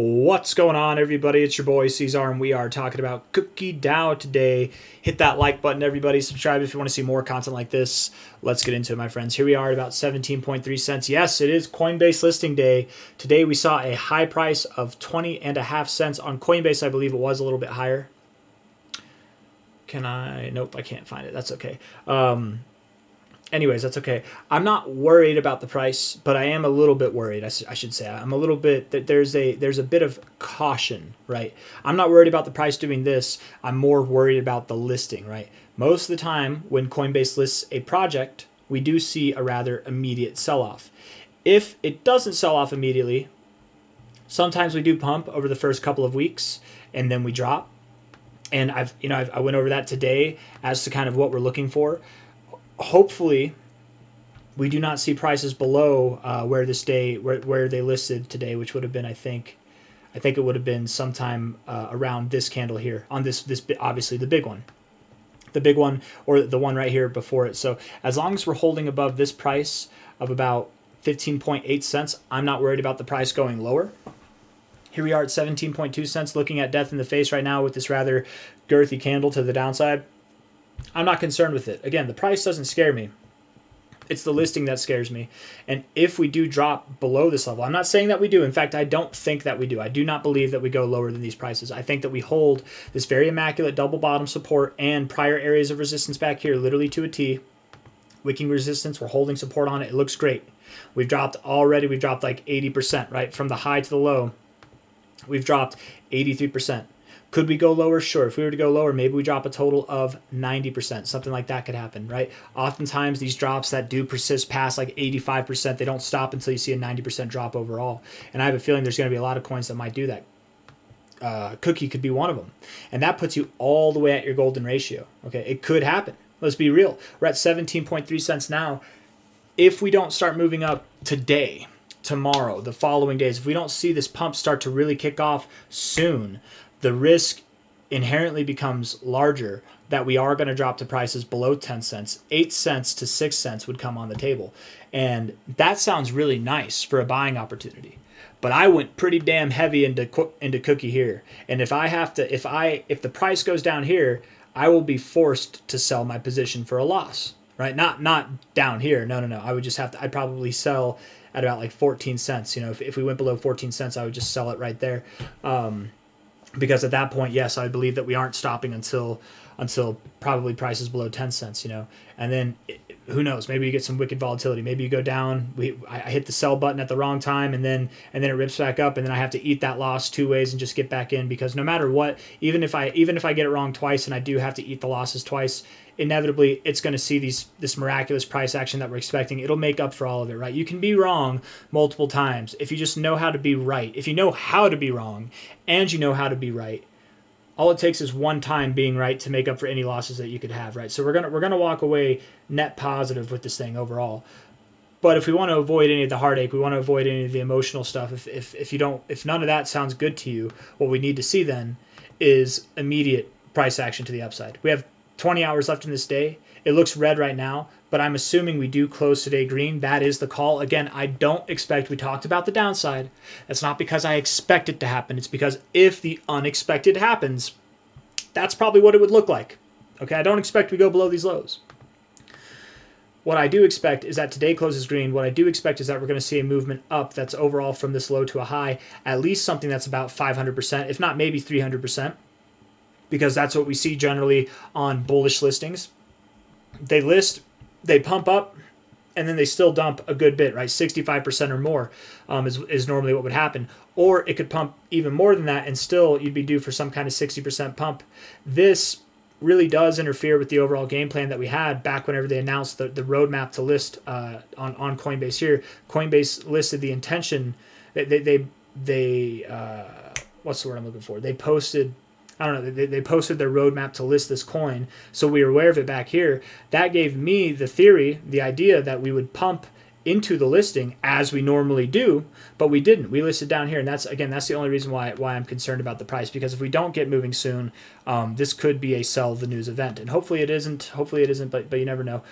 What's going on, everybody? It's your boy C-Zar, and we are talking about Cookie DAO today. Hit that like button, everybody. Subscribe if you want to see more content like this. Let's get into it, my friends. Here we are at about 17.3 cents. Yes, it is Coinbase listing day. Today we saw a high price of 20.5 cents on Coinbase. I believe it was a little bit higher. Nope, I can't find it. That's okay. Anyways, that's okay. I'm not worried about the price, but I am a little bit worried. I should say I'm a little bit that there's a bit of caution, right? I'm not worried about the price doing this. I'm more worried about the listing, right? Most of the time when Coinbase lists a project, we do see a rather immediate sell-off. If it doesn't sell off immediately, sometimes we do pump over the first couple of weeks and then we drop. And I went over that today as to kind of what we're looking for. Hopefully we do not see prices below where they listed today, which would have been, I think it would have been sometime around this candle here on this obviously the big one or the one right here before it. So as long as we're holding above this price of about 15.8 cents, I'm not worried about the price going lower. Here we are at 17.2 cents, looking at death in the face right now with this rather girthy candle to the downside. I'm not concerned with it. Again, the price doesn't scare me. It's the listing that scares me. And if we do drop below this level, I'm not saying that we do. In fact, I don't think that we do. I do not believe that we go lower than these prices. I think that we hold this very immaculate double bottom support and prior areas of resistance back here, literally to a T. Wicking resistance, we're holding support on it. It looks great. We've dropped like 80%, right? From the high to the low, we've dropped 83%. Could we go lower? Sure. If we were to go lower, maybe we drop a total of 90%. Something like that could happen, right? Oftentimes, these drops that do persist past like 85%, they don't stop until you see a 90% drop overall. And I have a feeling there's going to be a lot of coins that might do that. Cookie could be one of them. And that puts you all the way at your golden ratio. Okay, it could happen. Let's be real. We're at 17.3 cents now. If we don't start moving up today, tomorrow, the following days, if we don't see this pump start to really kick off soon, the risk inherently becomes larger that we are going to drop to prices below 10 cents. 8 cents to 6 cents would come on the table. And that sounds really nice for a buying opportunity. But I went pretty damn heavy into Cookie here. And if the price goes down here, I will be forced to sell my position for a loss, right? Not down here. No. I would just I'd probably sell at about like 14 cents. You know, if we went below 14 cents, I would just sell it right there. Because at that point, yes, I believe that we aren't stopping until probably prices below 10 cents, you know. And then who knows? Maybe you get some wicked volatility. Maybe you go down. I hit the sell button at the wrong time, and then it rips back up, and then I have to eat that loss two ways and just get back in, because no matter what, even if I get it wrong twice and I do have to eat the losses twice, inevitably it's going to see this miraculous price action that we're expecting. It'll make up for all of it, right? You can be wrong multiple times if you just know how to be right. If you know how to be wrong and you know how to be right, all it takes is one time being right to make up for any losses that you could have, right? So we're gonna walk away net positive with this thing overall. But if we want to avoid any of the heartache, we want to avoid any of the emotional stuff. If none of that sounds good to you, what we need to see then is immediate price action to the upside. We have 20 hours left in this day. It looks red right now, but I'm assuming we do close today green. That is the call. Again, I don't expect, we talked about the downside. That's not because I expect it to happen. It's because if the unexpected happens, that's probably what it would look like. Okay, I don't expect we go below these lows. What I do expect is that today closes green. What I do expect is that we're going to see a movement up that's overall from this low to a high, at least something that's about 500%, if not maybe 300%. Because that's what we see generally on bullish listings. They list, they pump up, and then they still dump a good bit, right? 65% or more is normally what would happen. Or it could pump even more than that, and still you'd be due for some kind of 60% pump. This really does interfere with the overall game plan that we had back whenever they announced the roadmap to list on Coinbase here. Coinbase listed the intention, they what's the word I'm looking for? They posted, I don't know, they posted their roadmap to list this coin, so we were aware of it back here. That gave me the theory, the idea that we would pump into the listing as we normally do, but we didn't. We listed down here, and that's the only reason why I'm concerned about the price, because if we don't get moving soon, this could be a sell the news event, and hopefully it isn't, but you never know.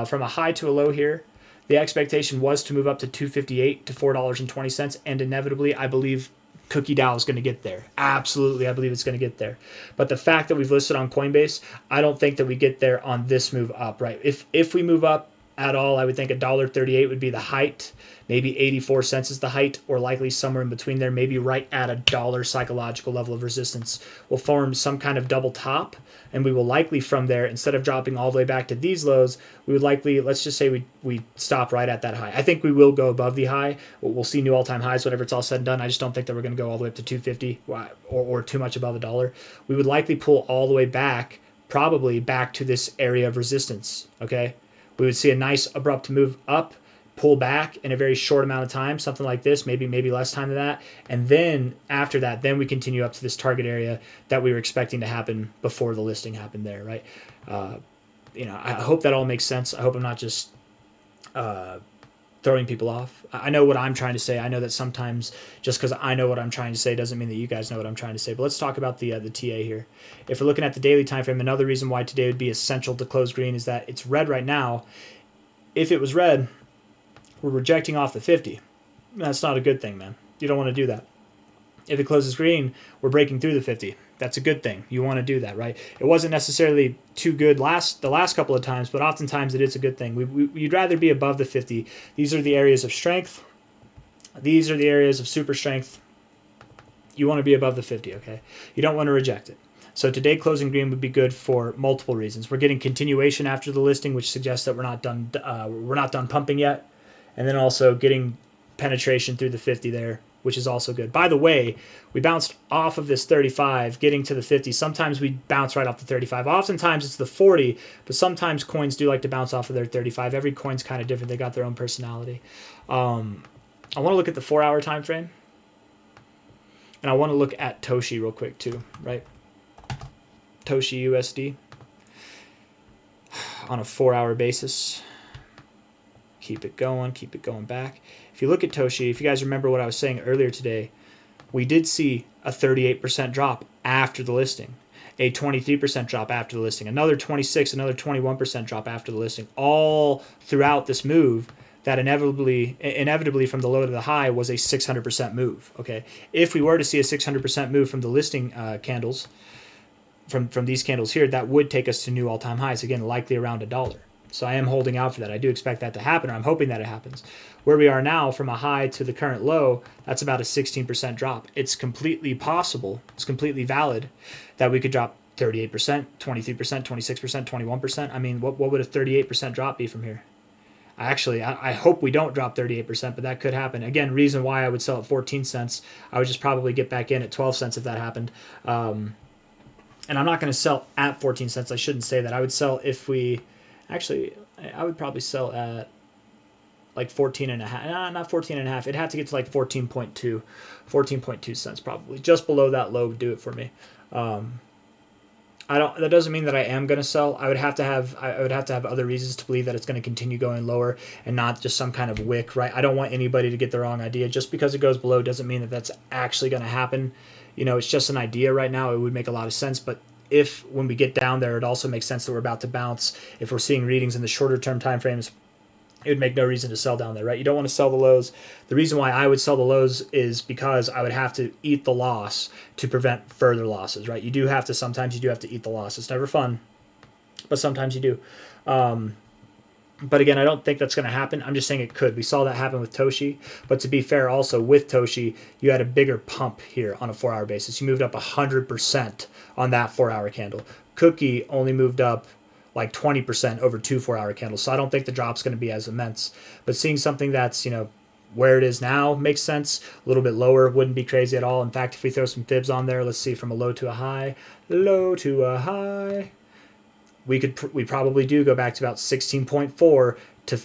From a high to a low here, the expectation was to move up to $2.58 to $4.20, and inevitably, I believe Cookie DAO is going to get there. Absolutely, I believe it's going to get there. But the fact that we've listed on Coinbase, I don't think that we get there on this move up, right? If we move up at all, I would think $1.38 would be the height. Maybe 84 cents is the height, or likely somewhere in between there, maybe right at $1 psychological level of resistance. We'll form some kind of double top, and we will likely from there, instead of dropping all the way back to these lows, we would likely, let's just say we stop right at that high. I think we will go above the high. We'll see new all-time highs whenever it's all said and done. I just don't think that we're going to go all the way up to 250 or too much above $1. We would likely pull all the way back, probably back to this area of resistance, okay? We would see a nice abrupt move up, pull back in a very short amount of time, something like this, maybe less time than that. And then after that, then we continue up to this target area that we were expecting to happen before the listing happened there, right? I hope that all makes sense. I hope I'm not just throwing people off. I know what I'm trying to say. I know that sometimes just because I know what I'm trying to say doesn't mean that you guys know what I'm trying to say. But let's talk about the TA here. If we're looking at the daily time frame, another reason why today would be essential to close green is that it's red right now. If it was red, we're rejecting off the 50. That's not a good thing, man. You don't want to do that. If it closes green, we're breaking through the 50. That's a good thing. You want to do that, right? It wasn't necessarily too good the last couple of times, but oftentimes it is a good thing. You'd rather be above the 50. These are the areas of strength. These are the areas of super strength. You want to be above the 50, okay? You don't want to reject it. So today closing green would be good for multiple reasons. We're getting continuation after the listing, which suggests that we're not done pumping yet. And then also getting penetration through the 50 there, which is also good. By the way, we bounced off of this 35, getting to the 50. Sometimes we bounce right off the 35. Oftentimes it's the 40, but sometimes coins do like to bounce off of their 35. Every coin's kind of different. They got their own personality. I want to look at the 4-hour time frame. And I want to look at Toshi real quick too, right? Toshi USD on a 4-hour basis. Keep it going back. If you look at Toshi, if you guys remember what I was saying earlier today, we did see a 38% drop after the listing, a 23% drop after the listing, another 26, another 21% drop after the listing, all throughout this move that inevitably from the low to the high was a 600% move, okay? If we were to see a 600% move from the listing candles, from these candles here, that would take us to new all-time highs, again, likely around $1. So I am holding out for that. I do expect that to happen, or I'm hoping that it happens. Where we are now, from a high to the current low, that's about a 16% drop. It's completely possible, it's completely valid that we could drop 38%, 23%, 26%, 21%. I mean, what would a 38% drop be from here? I hope we don't drop 38%, but that could happen. Again, reason why I would sell at 14 cents. I would just probably get back in at 12 cents if that happened. And I'm not going to sell at 14 cents. I shouldn't say that. I would sell if we... Actually, I would probably sell at like 14 and a half. Nah, not 14 and a half. It'd have to get to like 14.2 cents probably. Just below that low would do it for me. That doesn't mean that I am going to sell. I would have to have other reasons to believe that it's going to continue going lower and not just some kind of wick, right? I don't want anybody to get the wrong idea. Just because it goes below doesn't mean that that's actually going to happen. It's just an idea right now. It would make a lot of sense, but if when we get down there, it also makes sense that we're about to bounce. If we're seeing readings in the shorter term time frames, it would make no reason to sell down there, right? You don't want to sell the lows. The reason why I would sell the lows is because I would have to eat the loss to prevent further losses, right? Sometimes you do have to eat the loss. It's never fun, but sometimes you do. But again, I don't think that's going to happen. I'm just saying it could. We saw that happen with Toshi. But to be fair, also with Toshi, you had a bigger pump here on a 4-hour basis. You moved up 100% on that 4-hour candle. Cookie only moved up like 20% over 2 4-hour candles. So I don't think the drop's going to be as immense. But seeing something that's, where it is now makes sense. A little bit lower wouldn't be crazy at all. In fact, if we throw some fibs on there, let's see, from a low to a high. We probably do go back to about 16.4 to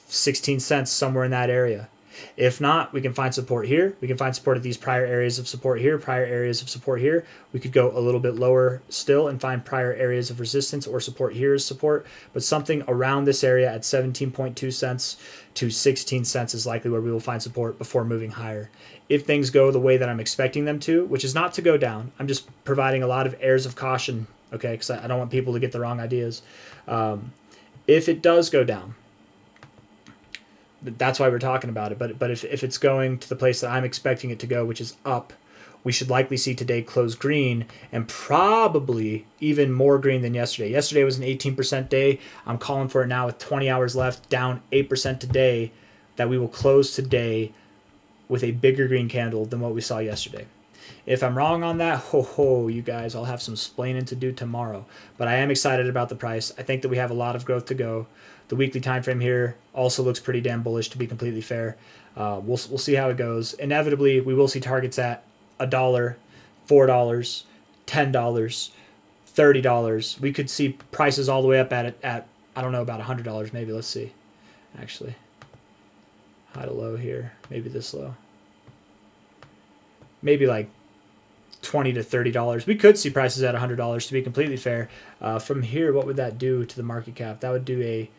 16 cents, somewhere in that area. If not, we can find support here. We can find support at these prior areas of support here, prior areas of support here. We could go a little bit lower still and find prior areas of resistance or support here as support. But something around this area at 17.2 cents to 16 cents is likely where we will find support before moving higher. If things go the way that I'm expecting them to, which is not to go down, I'm just providing a lot of airs of caution, okay, because I don't want people to get the wrong ideas. If it does go down, that's why we're talking about it. But if it's going to the place that I'm expecting it to go, which is up, we should likely see today close green, and probably even more green than yesterday. Yesterday was an 18% day. I'm calling for it now with 20 hours left, down 8% today, that we will close today with a bigger green candle than what we saw yesterday. If I'm wrong on that, you guys, I'll have some splaining to do tomorrow. But I am excited about the price. I think that we have a lot of growth to go. The weekly time frame here also looks pretty damn bullish, to be completely fair. We'll see how it goes. Inevitably, we will see targets at $1, $4, $10, $30. We could see prices all the way up at I don't know, about $100 maybe. Let's see. Actually, high to low here. Maybe this low. Maybe like $20 to $30. We could see prices at $100, to be completely fair. From here, what would that do to the market cap? That would do a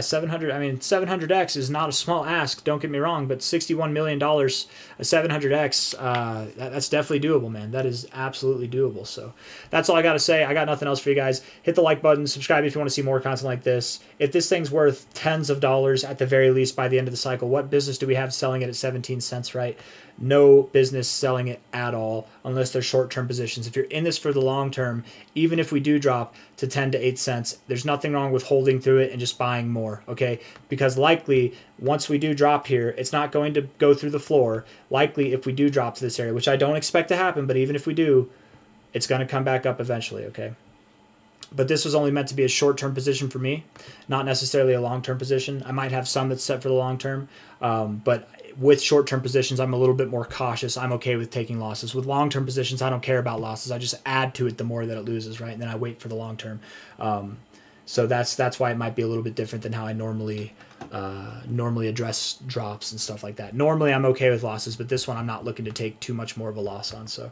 700. I mean, 700x is not a small ask. Don't get me wrong, but $61 million, a 700x, that's definitely doable, man. That is absolutely doable. So that's all I got to say. I got nothing else for you guys. Hit the like button, subscribe if you want to see more content like this. If this thing's worth tens of dollars at the very least by the end of the cycle, what business do we have selling it at 17 cents, right? No business selling it at all unless they're short-term positions. If you're in this for the long term, even if we do drop to 10 to 8 cents, there's nothing wrong with holding through it and just buying more, okay? Because likely, once we do drop here, it's not going to go through the floor. Likely, if we do drop to this area, which I don't expect to happen, but even if we do, it's going to come back up eventually, okay? But this was only meant to be a short-term position for me, not necessarily a long-term position. I might have some that's set for the long term, but with short-term positions, I'm a little bit more cautious. I'm okay with taking losses. With long-term positions, I don't care about losses. I just add to it the more that it loses, right? And then I wait for the long term. So that's why it might be a little bit different than how I normally address drops and stuff like that. Normally, I'm okay with losses, but this one I'm not looking to take too much more of a loss on. So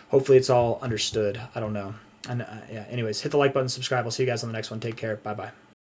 hopefully it's all understood. I don't know. And yeah, anyways, hit the like button, subscribe. I'll see you guys on the next one. Take care. Bye-bye.